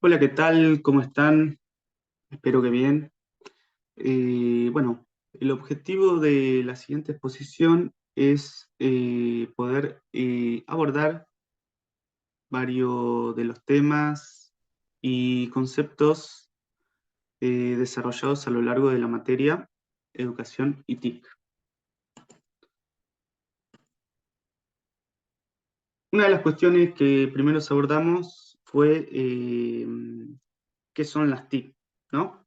Hola, ¿qué tal? ¿Cómo están? Espero que bien. Bueno, el objetivo de la siguiente exposición es poder abordar varios de los temas y conceptos desarrollados a lo largo de la materia Educación y TIC. Una de las cuestiones que primero abordamos fue qué son las TIC, ¿no?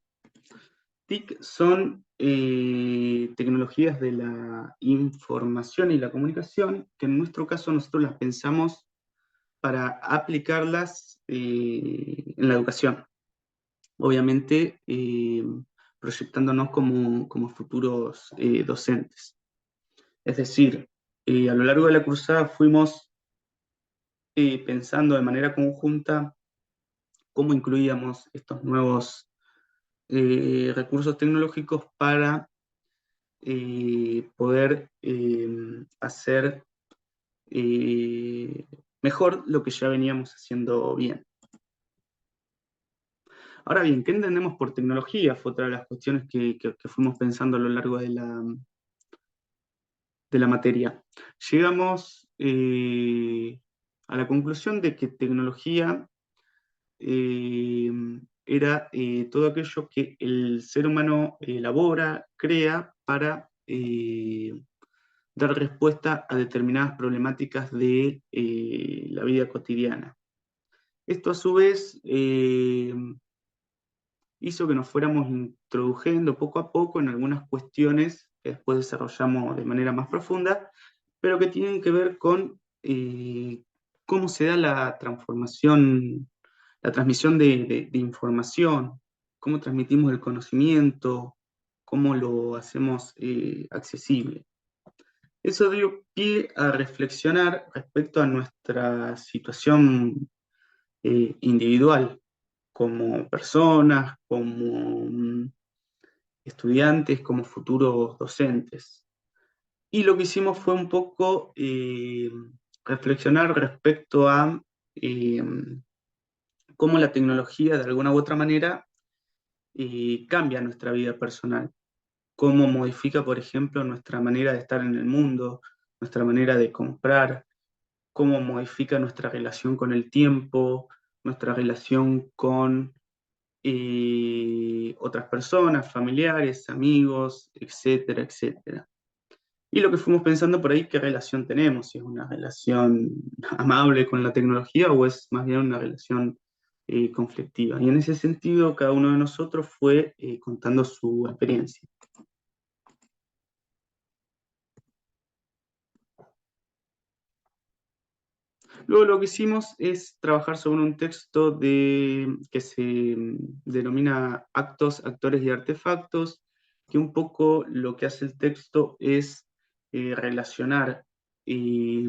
TIC son tecnologías de la información y la comunicación, que en nuestro caso nosotros las pensamos para aplicarlas en la educación, obviamente proyectándonos como futuros docentes. Es decir, a lo largo de la cursada fuimos pensando de manera conjunta cómo incluíamos estos nuevos recursos tecnológicos para poder hacer eh, mejor lo que ya veníamos haciendo bien. Ahora bien, ¿qué entendemos por tecnología? Fue otra de las cuestiones que fuimos pensando a lo largo de la materia. Llegamos a la conclusión de que tecnología eh, era todo aquello que el ser humano elabora, crea para dar respuesta a determinadas problemáticas de la vida cotidiana. Esto a su vez hizo que nos fuéramos introduciendo poco a poco en algunas cuestiones que después desarrollamos de manera más profunda, pero que tienen que ver con cómo se da la transformación, la transmisión de información, cómo transmitimos el conocimiento, cómo lo hacemos accesible. Eso dio pie a reflexionar respecto a nuestra situación individual, como personas, como estudiantes, como futuros docentes. Y lo que hicimos fue un poco reflexionar respecto a eh, cómo la tecnología de alguna u otra manera cambia nuestra vida personal, cómo modifica, por ejemplo, nuestra manera de estar en el mundo, nuestra manera de comprar, cómo modifica nuestra relación con el tiempo, nuestra relación con otras personas, familiares, amigos, etcétera, etcétera. Y lo que fuimos pensando por ahí, qué relación tenemos, si es una relación amable con la tecnología o es más bien una relación conflictiva. Y en ese sentido, cada uno de nosotros fue contando su experiencia. Luego lo que hicimos es trabajar sobre un texto que se denomina Actos, Actores y Artefactos, que un poco lo que hace el texto es relacionar eh,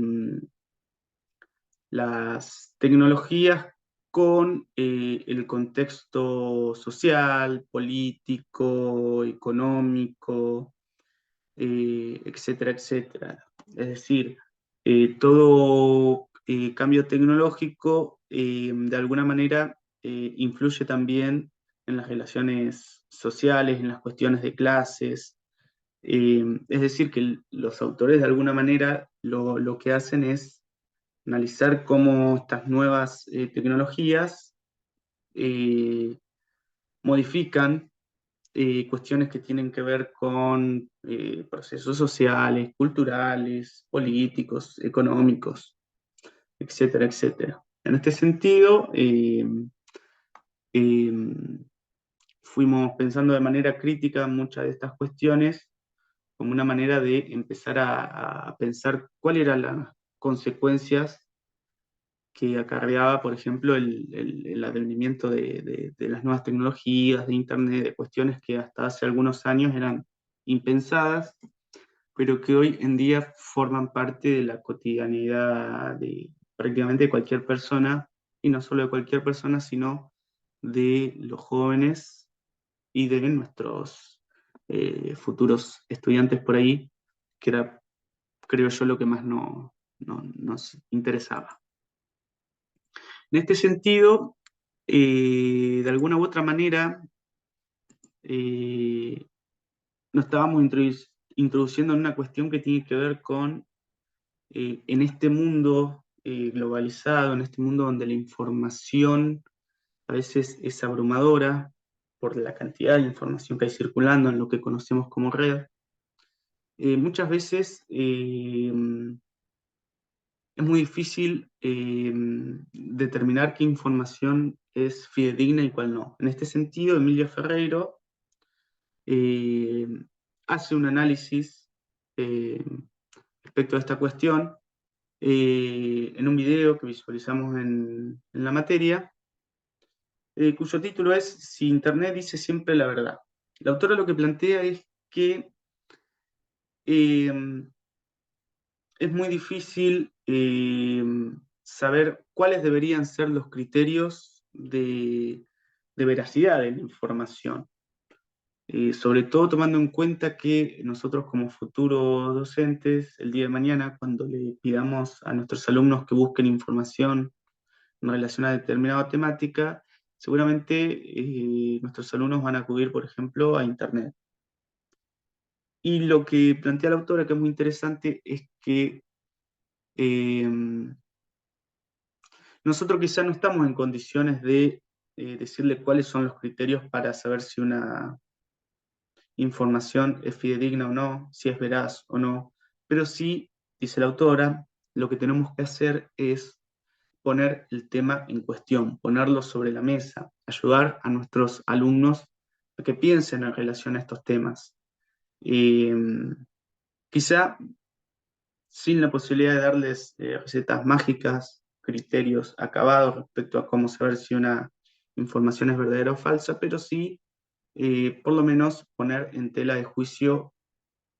las tecnologías con el contexto social, político, económico, etcétera, etcétera. Es decir, todo cambio tecnológico de alguna manera influye también en las relaciones sociales, en las cuestiones de clases. Es decir, que los autores de alguna manera lo que hacen es analizar cómo estas nuevas tecnologías eh, modifican cuestiones que tienen que ver con procesos sociales, culturales, políticos, económicos, etcétera, etcétera. En este sentido, eh, fuimos pensando de manera crítica muchas de estas cuestiones como una manera de empezar a pensar cuáles eran las consecuencias que acarreaba, por ejemplo, el advenimiento de las nuevas tecnologías, de Internet, de cuestiones que hasta hace algunos años eran impensadas, pero que hoy en día forman parte de la cotidianidad de prácticamente cualquier persona, y no solo de cualquier persona, sino de los jóvenes y de nuestros futuros estudiantes por ahí, que era, creo yo, lo que más nos interesaba. En este sentido, de alguna u otra manera eh, nos estábamos introduciendo en una cuestión que tiene que ver con, en este mundo globalizado, en este mundo donde la información a veces es abrumadora por la cantidad de información que hay circulando en lo que conocemos como red, muchas veces es muy difícil determinar qué información es fidedigna y cuál no. En este sentido, Emilio Ferreiro eh, hace un análisis eh, respecto a esta cuestión en un video que visualizamos en la materia, cuyo título es Si Internet dice siempre la verdad. La autora lo que plantea es que eh, es muy difícil saber cuáles deberían ser los criterios de veracidad de la información. Sobre todo tomando en cuenta que nosotros como futuros docentes, el día de mañana, cuando le pidamos a nuestros alumnos que busquen información en relación a determinada temática, seguramente nuestros alumnos van a acudir, por ejemplo, a Internet. Y lo que plantea la autora, que es muy interesante, es que eh, nosotros quizá no estamos en condiciones de decirle cuáles son los criterios para saber si una información es fidedigna o no, si es veraz o no, pero sí, dice la autora, lo que tenemos que hacer es poner el tema en cuestión, ponerlo sobre la mesa, ayudar a nuestros alumnos a que piensen en relación a estos temas. Eh, Quizá sin la posibilidad de darles recetas mágicas, criterios acabados respecto a cómo saber si una información es verdadera o falsa, pero sí, por lo menos, poner en tela de juicio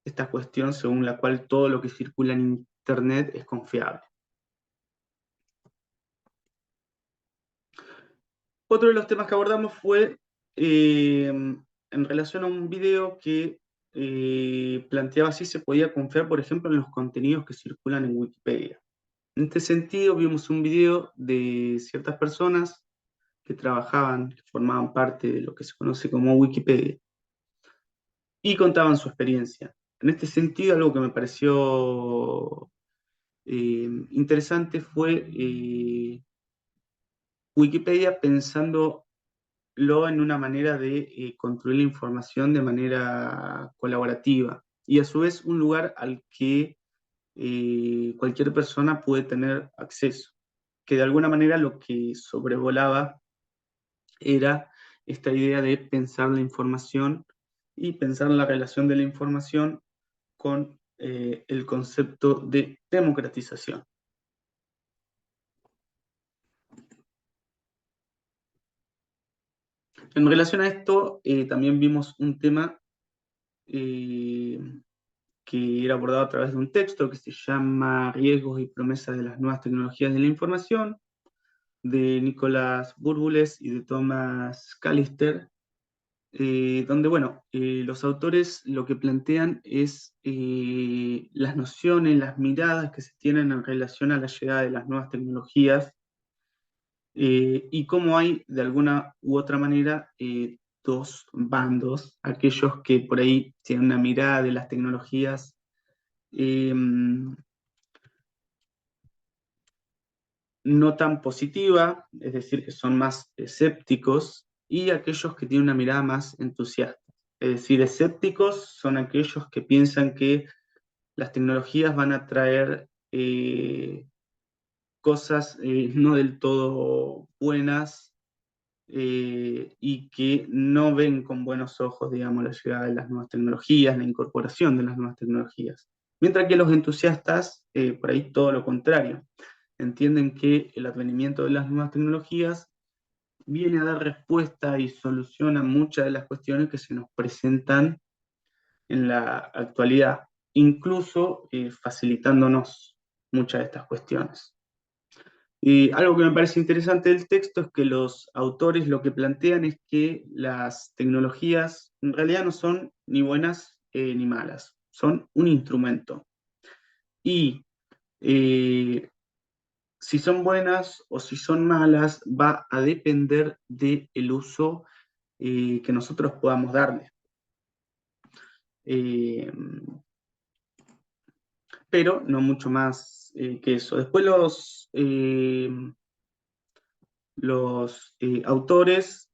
esta cuestión según la cual todo lo que circula en Internet es confiable. Otro de los temas que abordamos fue en relación a un video que planteaba si se podía confiar, por ejemplo, en los contenidos que circulan en Wikipedia. En este sentido, vimos un video de ciertas personas que trabajaban, que formaban parte de lo que se conoce como Wikipedia, y contaban su experiencia. En este sentido, algo que me pareció interesante fue Wikipedia pensándolo en una manera de construir la información de manera colaborativa y a su vez un lugar al que cualquier persona puede tener acceso, que de alguna manera lo que sobrevolaba era esta idea de pensar la información y pensar la relación de la información con el concepto de democratización. En relación a esto, también vimos un tema eh, que era abordado a través de un texto que se llama Riesgos y promesas de las nuevas tecnologías de la información, de Nicolás Burbules y de Thomas Callister, donde, bueno, los autores lo que plantean es las nociones, las miradas que se tienen en relación a la llegada de las nuevas tecnologías y cómo hay, de alguna u otra manera, dos bandos, aquellos que por ahí tienen una mirada de las tecnologías eh, no tan positiva, es decir, que son más escépticos, y aquellos que tienen una mirada más entusiasta. Es decir, escépticos son aquellos que piensan que las tecnologías van a traer cosas no del todo buenas y que no ven con buenos ojos, digamos, la llegada de las nuevas tecnologías, la incorporación de las nuevas tecnologías. Mientras que los entusiastas, por ahí todo lo contrario, entienden que el advenimiento de las nuevas tecnologías viene a dar respuesta y soluciona muchas de las cuestiones que se nos presentan en la actualidad, incluso facilitándonos muchas de estas cuestiones. Y algo que me parece interesante del texto es que los autores lo que plantean es que las tecnologías en realidad no son ni buenas ni malas, son un instrumento. Y eh, si son buenas o si son malas va a depender del uso que nosotros podamos darle. Eh, pero no mucho más que eso. Después los autores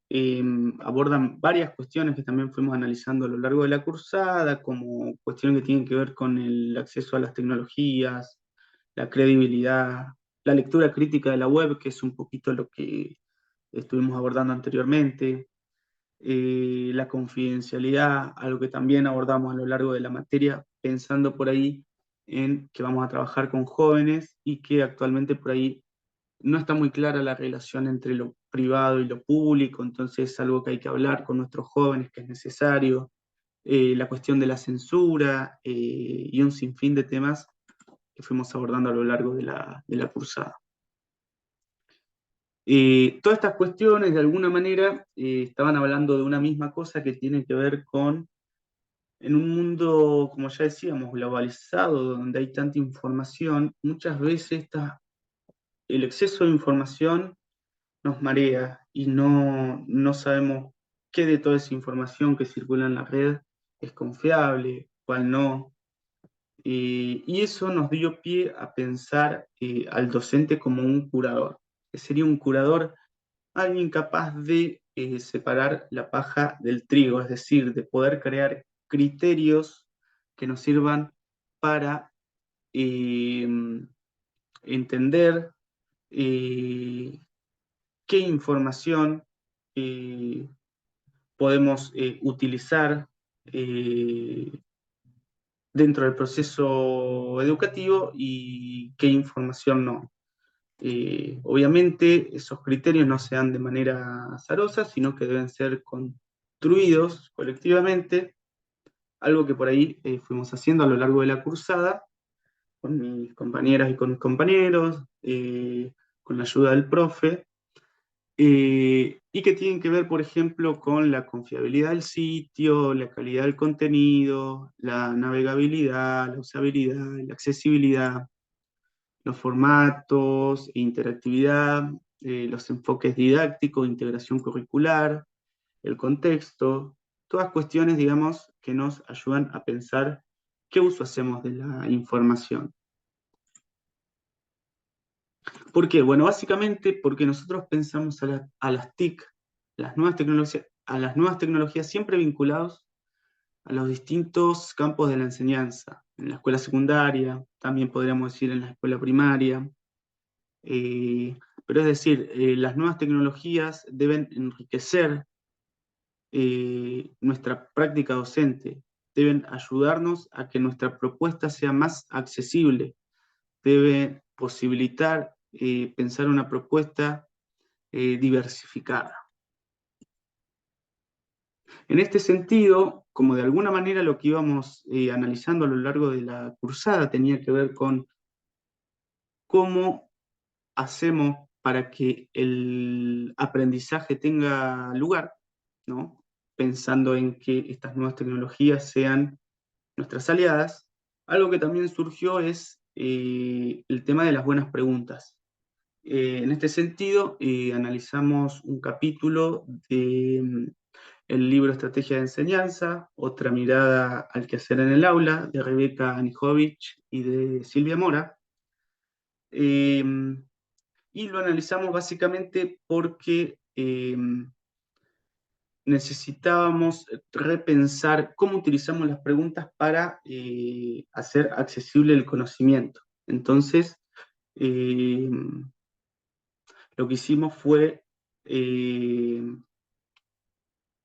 abordan varias cuestiones que también fuimos analizando a lo largo de la cursada, como cuestiones que tienen que ver con el acceso a las tecnologías, la credibilidad, la lectura crítica de la web, que es un poquito lo que estuvimos abordando anteriormente, la confidencialidad, algo que también abordamos a lo largo de la materia, pensando por ahí en que vamos a trabajar con jóvenes y que actualmente por ahí no está muy clara la relación entre lo privado y lo público, entonces es algo que hay que hablar con nuestros jóvenes, que es necesario, la cuestión de la censura y un sinfín de temas que fuimos abordando a lo largo de la cursada. Todas estas cuestiones, de alguna manera, estaban hablando de una misma cosa que tiene que ver con, en un mundo, como ya decíamos, globalizado, donde hay tanta información, muchas veces el exceso de información nos marea y no sabemos qué de toda esa información que circula en la red es confiable, cuál no. Y eso nos dio pie a pensar al docente como un curador, que sería un curador alguien capaz de separar la paja del trigo, es decir, de poder crear criterios que nos sirvan para eh, entender eh, qué información eh, podemos utilizar eh, dentro del proceso educativo y qué información no. Obviamente esos criterios no se dan de manera azarosa, sino que deben ser construidos colectivamente, algo que por ahí fuimos haciendo a lo largo de la cursada, con mis compañeras y con mis compañeros, con la ayuda del profe, y que tienen que ver, por ejemplo, con la confiabilidad del sitio, la calidad del contenido, la navegabilidad, la usabilidad, la accesibilidad, los formatos, interactividad, los enfoques didácticos, integración curricular, el contexto, todas cuestiones, digamos, que nos ayudan a pensar qué uso hacemos de la información. ¿Por qué? Bueno, básicamente porque nosotros pensamos a las TIC, a las nuevas tecnologías siempre vinculados a los distintos campos de la enseñanza, en la escuela secundaria, también podríamos decir en la escuela primaria. Eh, pero es decir, las nuevas tecnologías deben enriquecer nuestra práctica docente, deben ayudarnos a que nuestra propuesta sea más accesible, debe posibilitar pensar una propuesta diversificada. En este sentido, como de alguna manera lo que íbamos analizando a lo largo de la cursada tenía que ver con cómo hacemos para que el aprendizaje tenga lugar, ¿no? Pensando en que estas nuevas tecnologías sean nuestras aliadas, algo que también surgió es el tema de las buenas preguntas. En este sentido, analizamos un capítulo de el libro Estrategia de Enseñanza, otra mirada al quehacer en el aula, de Rebeca Anijovic y de Silvia Mora. Eh, y lo analizamos básicamente porque necesitábamos repensar cómo utilizamos las preguntas para hacer accesible el conocimiento. Entonces, eh, lo que hicimos fue eh,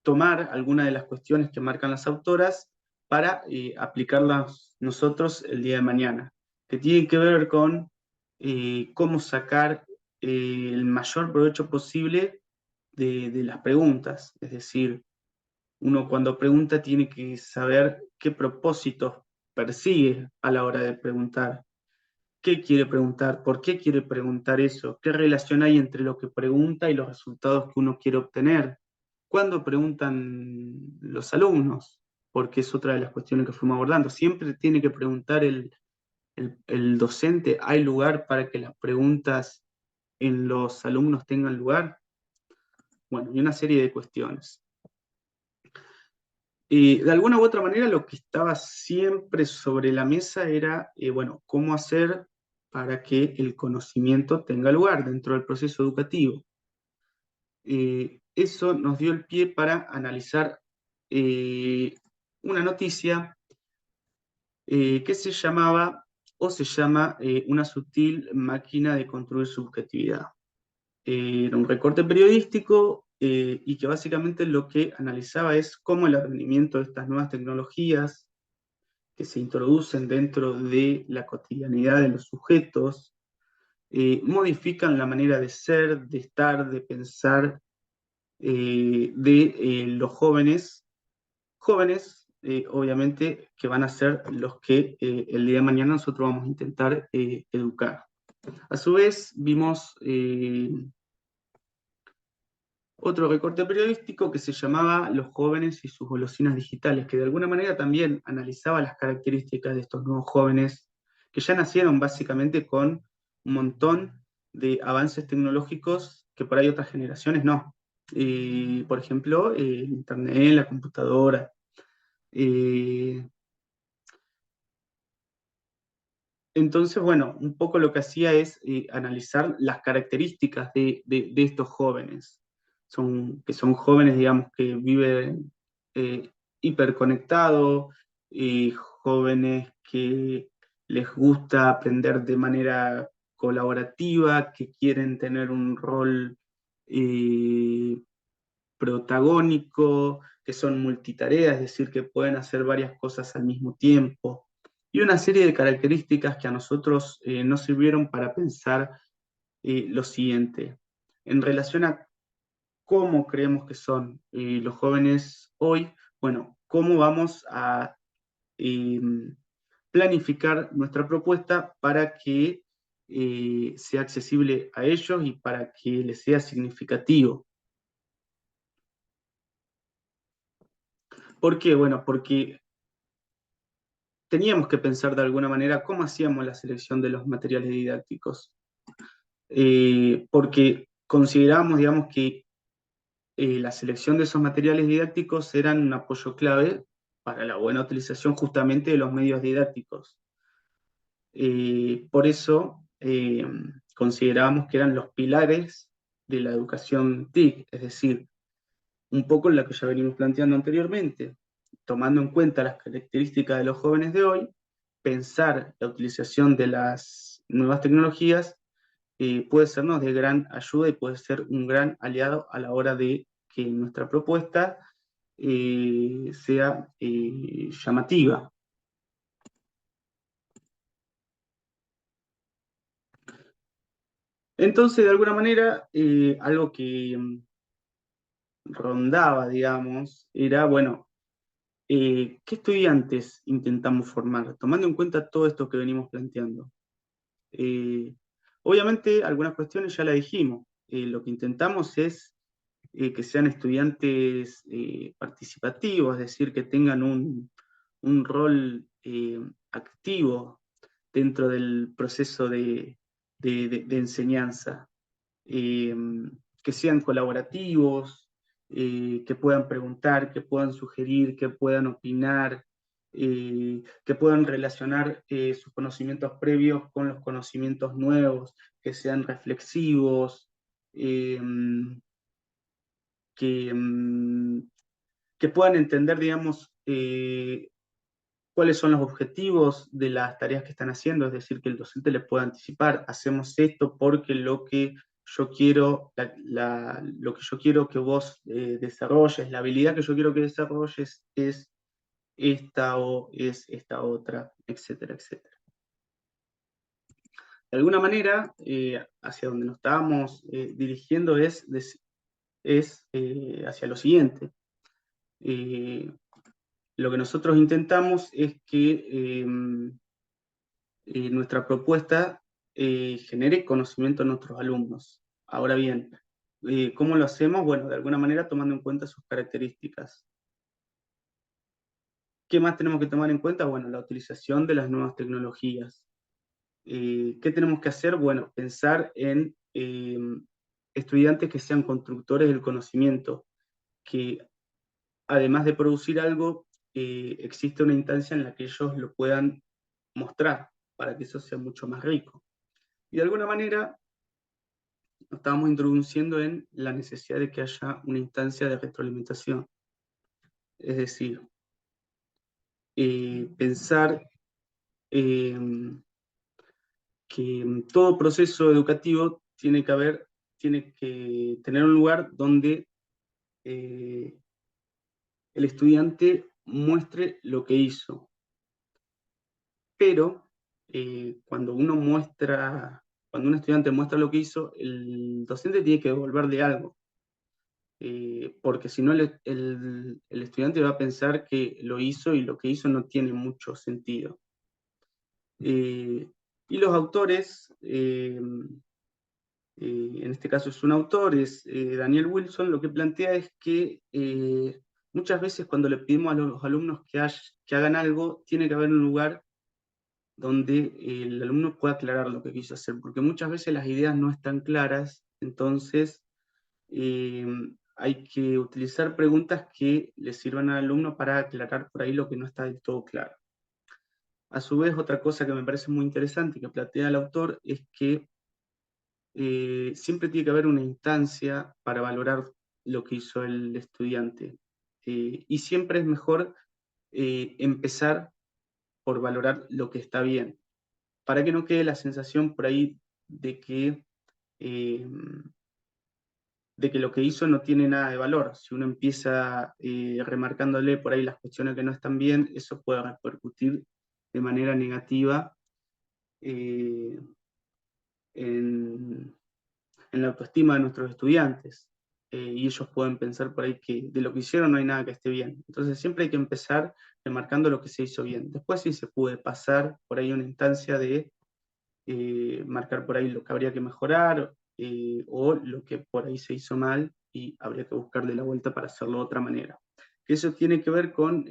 tomar algunas de las cuestiones que marcan las autoras para aplicarlas nosotros el día de mañana, que tienen que ver con cómo sacar el mayor provecho posible de las preguntas. Es decir, uno cuando pregunta tiene que saber qué propósitos persigue a la hora de preguntar. ¿Qué quiere preguntar? ¿Por qué quiere preguntar eso? ¿Qué relación hay entre lo que pregunta y los resultados que uno quiere obtener? ¿Cuándo preguntan los alumnos? Porque es otra de las cuestiones que fuimos abordando. Siempre tiene que preguntar el docente, ¿hay lugar para que las preguntas en los alumnos tengan lugar? Bueno, y una serie de cuestiones. Y de alguna u otra manera lo que estaba siempre sobre la mesa era, bueno, cómo hacer para que el conocimiento tenga lugar dentro del proceso educativo. Eso nos dio el pie para analizar una noticia que se llamaba o se llama Una sutil máquina de construir subjetividad. Era un recorte periodístico y que básicamente lo que analizaba es cómo el rendimiento de estas nuevas tecnologías que se introducen dentro de la cotidianidad de los sujetos modifican la manera de ser, de estar, de pensar de los jóvenes, obviamente que van a ser los que el día de mañana nosotros vamos a intentar educar. A su vez, vimos otro recorte periodístico que se llamaba Los jóvenes y sus golosinas digitales, que de alguna manera también analizaba las características de estos nuevos jóvenes, que ya nacieron básicamente con un montón de avances tecnológicos que por ahí otras generaciones no. Por ejemplo, Internet, la computadora. Eh, Entonces, bueno, un poco lo que hacía es analizar las características de estos jóvenes. Que son jóvenes, digamos, que viven eh, hiperconectados, jóvenes que les gusta aprender de manera colaborativa, que quieren tener un rol eh, protagónico, que son multitareas, es decir, que pueden hacer varias cosas al mismo tiempo, y una serie de características que a nosotros nos sirvieron para pensar lo siguiente, en relación a cómo creemos que son los jóvenes hoy, bueno, cómo vamos a eh, planificar nuestra propuesta para que sea accesible a ellos y para que les sea significativo. ¿Por qué? Bueno, porque teníamos que pensar de alguna manera cómo hacíamos la selección de los materiales didácticos, porque consideramos, digamos, que la selección de esos materiales didácticos eran un apoyo clave para la buena utilización justamente de los medios didácticos. Por eso considerábamos que eran los pilares de la educación TIC, es decir, un poco en la que ya venimos planteando anteriormente, tomando en cuenta las características de los jóvenes de hoy, pensar la utilización de las nuevas tecnologías puede sernos de gran ayuda y puede ser un gran aliado a la hora de que nuestra propuesta sea llamativa. Entonces, de alguna manera, algo que rondaba, digamos, era, bueno, ¿qué estudiantes intentamos formar? Tomando en cuenta todo esto que venimos planteando. Eh, Obviamente, algunas cuestiones ya la dijimos. Lo que intentamos es que sean estudiantes participativos, es decir, que tengan un rol activo dentro del proceso de enseñanza, eh, que sean colaborativos, que puedan preguntar, que puedan sugerir, que puedan opinar, que puedan relacionar sus conocimientos previos con los conocimientos nuevos, que sean reflexivos, eh, que, que puedan entender, digamos, cuáles son los objetivos de las tareas que están haciendo, es decir, que el docente les pueda anticipar, hacemos esto porque lo que yo quiero, lo que yo quiero que vos desarrolles, la habilidad que yo quiero que desarrolles es esta o es esta otra, etcétera, etcétera. De alguna manera, hacia donde nos estábamos dirigiendo es hacia lo siguiente. Lo que nosotros intentamos es que nuestra propuesta genere conocimiento en nuestros alumnos. Ahora bien, ¿cómo lo hacemos? Bueno, de alguna manera tomando en cuenta sus características. ¿Qué más tenemos que tomar en cuenta? Bueno, la utilización de las nuevas tecnologías. ¿qué tenemos que hacer? Bueno, pensar en estudiantes que sean constructores del conocimiento, que además de producir algo, existe una instancia en la que ellos lo puedan mostrar, para que eso sea mucho más rico. Y de alguna manera nos estábamos introduciendo en la necesidad de que haya una instancia de retroalimentación. Es decir, pensar eh, que todo proceso educativo tiene que tener un lugar donde eh, el estudiante muestre lo que hizo. Pero cuando cuando un estudiante muestra lo que hizo, el docente tiene que devolverle algo. Porque si no el estudiante va a pensar que lo hizo y lo que hizo no tiene mucho sentido. Y los autores, en este caso es un autor, es Daniel Wilson, lo que plantea es que muchas veces cuando le pedimos a los alumnos que hagan algo, tiene que haber un lugar donde el alumno pueda aclarar lo que quiso hacer, porque muchas veces las ideas no están claras, entonces eh, hay que utilizar preguntas que le sirvan al alumno para aclarar por ahí lo que no está del todo claro. A su vez, otra cosa que me parece muy interesante y que plantea el autor es que siempre tiene que haber una instancia para valorar lo que hizo el estudiante. Y siempre es mejor empezar por valorar lo que está bien, para que no quede la sensación por ahí eh, de que lo que hizo no tiene nada de valor. Si uno empieza remarcándole por ahí las cuestiones que no están bien, eso puede repercutir de manera negativa eh, en, en la autoestima de nuestros estudiantes. Y ellos pueden pensar por ahí que de lo que hicieron no hay nada que esté bien. Entonces siempre hay que empezar remarcando lo que se hizo bien. Después sí se puede pasar por ahí una instancia de marcar por ahí lo que habría que mejorar o lo que por ahí se hizo mal y habría que buscarle la vuelta para hacerlo de otra manera. Eso tiene que ver con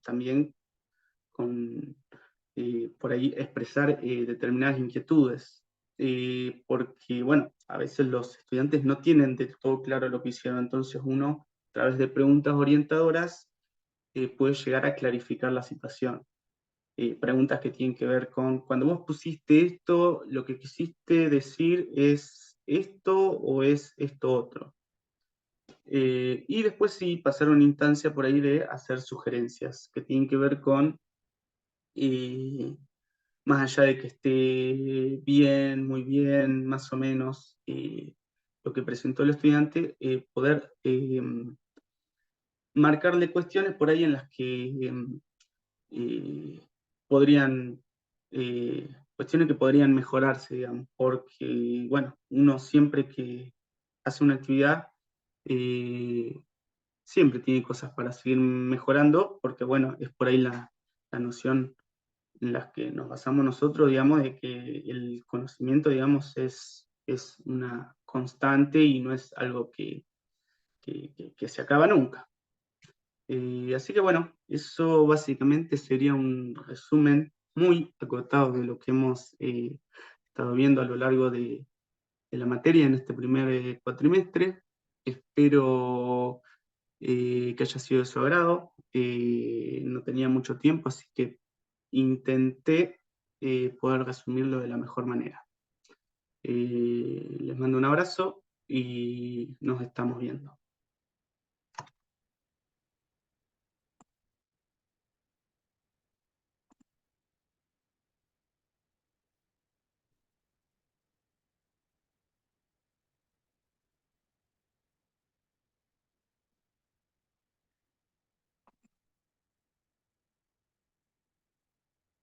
también con por ahí expresar determinadas inquietudes, porque bueno, a veces los estudiantes no tienen de todo claro lo que hicieron, entonces uno a través de preguntas orientadoras puede llegar a clarificar la situación. Preguntas que tienen que ver con, cuando vos pusiste esto, lo que quisiste decir es esto o es esto otro. Y después sí pasar una instancia por ahí de hacer sugerencias que tienen que ver con, eh, más allá de que esté bien, muy bien, más o menos, lo que presentó el estudiante, poder marcarle cuestiones por ahí en las que eh, podrían, cuestiones que podrían mejorarse, digamos, porque, bueno, uno siempre que hace una actividad, eh, siempre tiene cosas para seguir mejorando, porque, bueno, es por ahí la noción en la que nos basamos nosotros, digamos, de que el conocimiento, digamos, es una constante y no es algo que se acaba nunca. Así que bueno, eso básicamente sería un resumen muy acotado de lo que hemos estado viendo a lo largo de la materia en este primer cuatrimestre. Espero que haya sido de su agrado. No tenía mucho tiempo, así que intenté poder resumirlo de la mejor manera. Les mando un abrazo y nos estamos viendo.